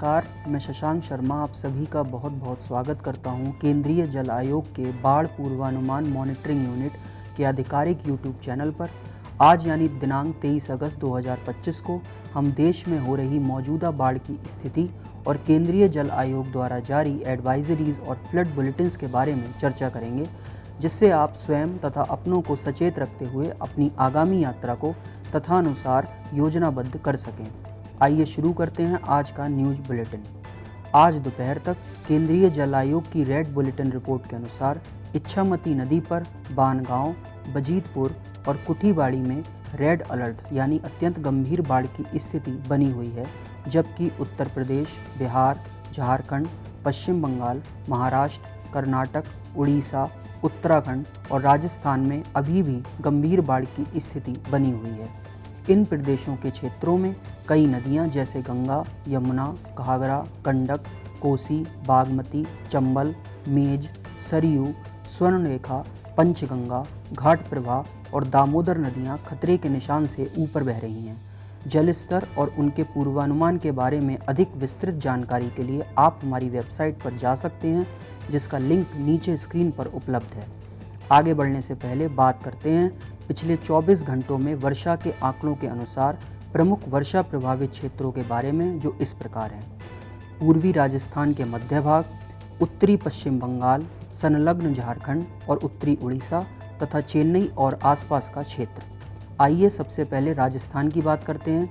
नमस्कार, मैं शशांक शर्मा आप सभी का बहुत बहुत स्वागत करता हूं केंद्रीय जल आयोग के बाढ़ पूर्वानुमान मॉनिटरिंग यूनिट के आधिकारिक यूट्यूब चैनल पर। आज यानी दिनांक 23 अगस्त 2025 को हम देश में हो रही मौजूदा बाढ़ की स्थिति और केंद्रीय जल आयोग द्वारा जारी एडवाइजरीज और फ्लड बुलेटिन्स के बारे में चर्चा करेंगे, जिससे आप स्वयं तथा अपनों को सचेत रखते हुए अपनी आगामी यात्रा को तथानुसार योजनाबद्ध कर सकें। आइए शुरू करते हैं आज का न्यूज़ बुलेटिन। आज दोपहर तक केंद्रीय जल आयोग की रेड बुलेटिन रिपोर्ट के अनुसार इच्छामती नदी पर बानगांव, बजीतपुर और कुठीबाड़ी में रेड अलर्ट यानी अत्यंत गंभीर बाढ़ की स्थिति बनी हुई है, जबकि उत्तर प्रदेश, बिहार, झारखंड, पश्चिम बंगाल, महाराष्ट्र, कर्नाटक, उड़ीसा, उत्तराखंड और राजस्थान में अभी भी गंभीर बाढ़ की स्थिति बनी हुई है। इन प्रदेशों के क्षेत्रों में कई नदियां जैसे गंगा, यमुना, घाघरा, गंडक, कोसी, बागमती, चंबल, मेज, सरयू, स्वर्णरेखा, पंचगंगा, घाट प्रवाह और दामोदर नदियां खतरे के निशान से ऊपर बह रही हैं। जल स्तर और उनके पूर्वानुमान के बारे में अधिक विस्तृत जानकारी के लिए आप हमारी वेबसाइट पर जा सकते हैं, जिसका लिंक नीचे स्क्रीन पर उपलब्ध है। आगे बढ़ने से पहले बात करते हैं पिछले 24 घंटों में वर्षा के आंकड़ों के अनुसार प्रमुख वर्षा प्रभावित क्षेत्रों के बारे में, जो इस प्रकार हैं। पूर्वी राजस्थान के मध्य भाग, उत्तरी पश्चिम बंगाल, संलग्न झारखंड और उत्तरी उड़ीसा तथा चेन्नई और आसपास का क्षेत्र। आइए सबसे पहले राजस्थान की बात करते हैं।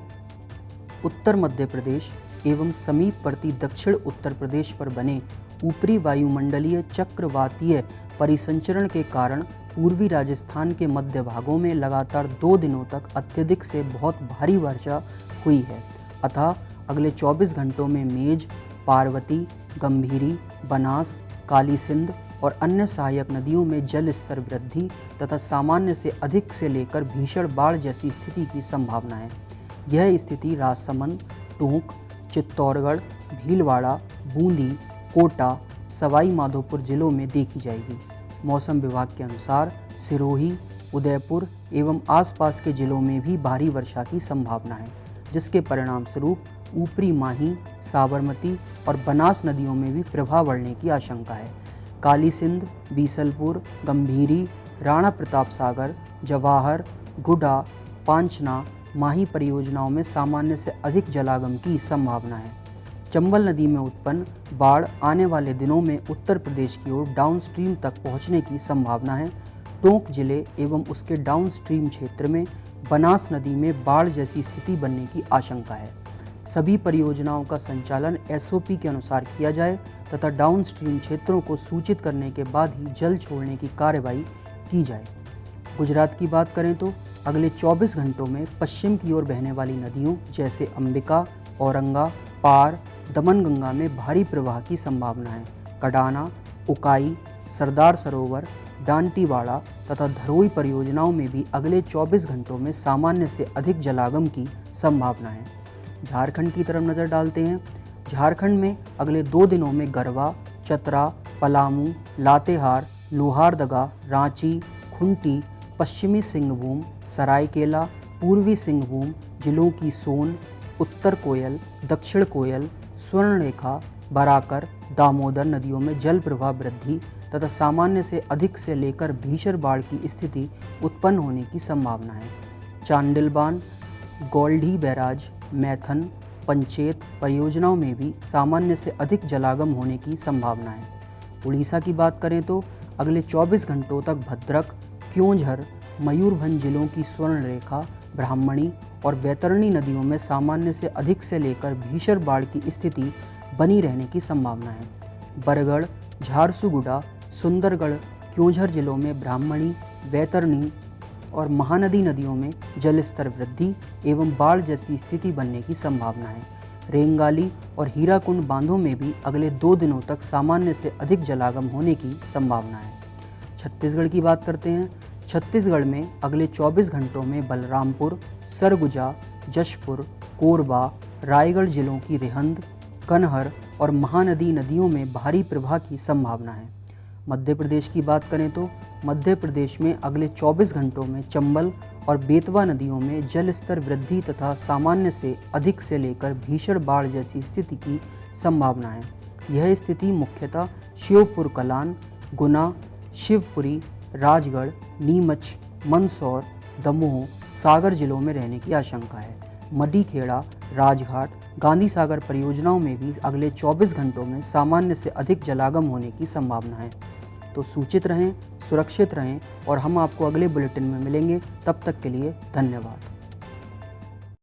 उत्तर मध्य प्रदेश एवं समीपवर्ती दक्षिण उत्तर प्रदेश पर बने ऊपरी वायुमंडलीय चक्रवातीय परिसंचरण के कारण पूर्वी राजस्थान के मध्य भागों में लगातार 2 दिनों तक अत्यधिक से बहुत भारी वर्षा हुई है। अतः अगले 24 घंटों में मेज, पार्वती, गंभीरी, बनास, काली सिंध और अन्य सहायक नदियों में जल स्तर वृद्धि तथा सामान्य से अधिक से लेकर भीषण बाढ़ जैसी स्थिति की संभावना है। यह स्थिति राजसमंद, टोंक, चित्तौड़गढ़, भीलवाड़ा, बूंदी, कोटा, सवाई माधोपुर जिलों में देखी जाएगी। मौसम विभाग के अनुसार सिरोही, उदयपुर एवं आसपास के जिलों में भी भारी वर्षा की संभावना है, जिसके परिणाम स्वरूप ऊपरी माही, साबरमती और बनास नदियों में भी प्रवाह बढ़ने की आशंका है। काली सिंध, बीसलपुर, गंभीरी, राणा प्रताप सागर, जवाहर, गुडा, पांचना, माही परियोजनाओं में सामान्य से अधिक जलागम की संभावना है। चंबल नदी में उत्पन्न बाढ़ आने वाले दिनों में उत्तर प्रदेश की ओर डाउनस्ट्रीम तक पहुंचने की संभावना है। टोंक जिले एवं उसके डाउनस्ट्रीम क्षेत्र में बनास नदी में बाढ़ जैसी स्थिति बनने की आशंका है। सभी परियोजनाओं का संचालन एसओपी के अनुसार किया जाए तथा डाउनस्ट्रीम क्षेत्रों को सूचित करने के बाद ही जल छोड़ने की कार्रवाई की जाए। गुजरात की बात करें तो अगले 24 घंटों में पश्चिम की ओर बहने वाली नदियों जैसे अंबिका, औरंगा, पार, दमनगंगा में भारी प्रवाह की संभावना है। कडाना, उकाई, सरदार सरोवर, डांटीवाड़ा तथा धरोई परियोजनाओं में भी अगले 24 घंटों में सामान्य से अधिक जलागम की संभावना है। झारखंड की तरफ नज़र डालते हैं। झारखंड में अगले 2 दिनों में गरवा, चतरा, पलामू, लातेहार, लोहारदगा, रांची, खुंटी, पश्चिमी सिंहभूम, सरायकेला, पूर्वी सिंहभूम जिलों की सोन, उत्तर कोयल, दक्षिण कोयल, स्वर्णरेखा, बराकर, दामोदर नदियों में जल प्रवाह वृद्धि तथा सामान्य से अधिक से लेकर भीषण बाढ़ की स्थिति उत्पन्न होने की संभावना है। चांडिलबान, गोल्डी बैराज, मैथन, पंचेत परियोजनाओं में भी सामान्य से अधिक जलागम होने की संभावना है। उड़ीसा की बात करें तो अगले 24 घंटों तक भद्रक, क्योंझर, मयूरभंज जिलों की स्वर्णरेखा, ब्राह्मणी और वैतरणी नदियों में सामान्य से अधिक से लेकर भीषण बाढ़ की स्थिति बनी रहने की संभावना है। बरगढ़, झारसुगुडा, सुंदरगढ़, क्योंझर जिलों में ब्राह्मणी, वैतरणी और महानदी नदियों में जल स्तर वृद्धि एवं बाढ़ जैसी स्थिति बनने की संभावना है। रेंगाली और हीराकुंड बांधों में भी अगले 2 दिनों तक सामान्य से अधिक जलागम होने की संभावना है। छत्तीसगढ़ की बात करते हैं। छत्तीसगढ़ में अगले 24 घंटों में बलरामपुर, सरगुजा, जशपुर, कोरबा, रायगढ़ जिलों की रिहंद, कन्हर और महानदी नदियों में भारी प्रवाह की संभावना है। मध्य प्रदेश की बात करें तो मध्य प्रदेश में अगले 24 घंटों में चंबल और बेतवा नदियों में जल स्तर वृद्धि तथा सामान्य से अधिक से लेकर भीषण बाढ़ जैसी स्थिति की संभावना है। यह स्थिति मुख्यतः श्योपुर कलान, गुना, शिवपुरी, राजगढ़, नीमच, मंदसौर, दमोह, सागर जिलों में रहने की आशंका है। मडीखेड़ा, राजघाट, गांधी सागर परियोजनाओं में भी अगले 24 घंटों में सामान्य से अधिक जलागम होने की संभावना है। तो सूचित रहें, सुरक्षित रहें और हम आपको अगले बुलेटिन में मिलेंगे। तब तक के लिए धन्यवाद।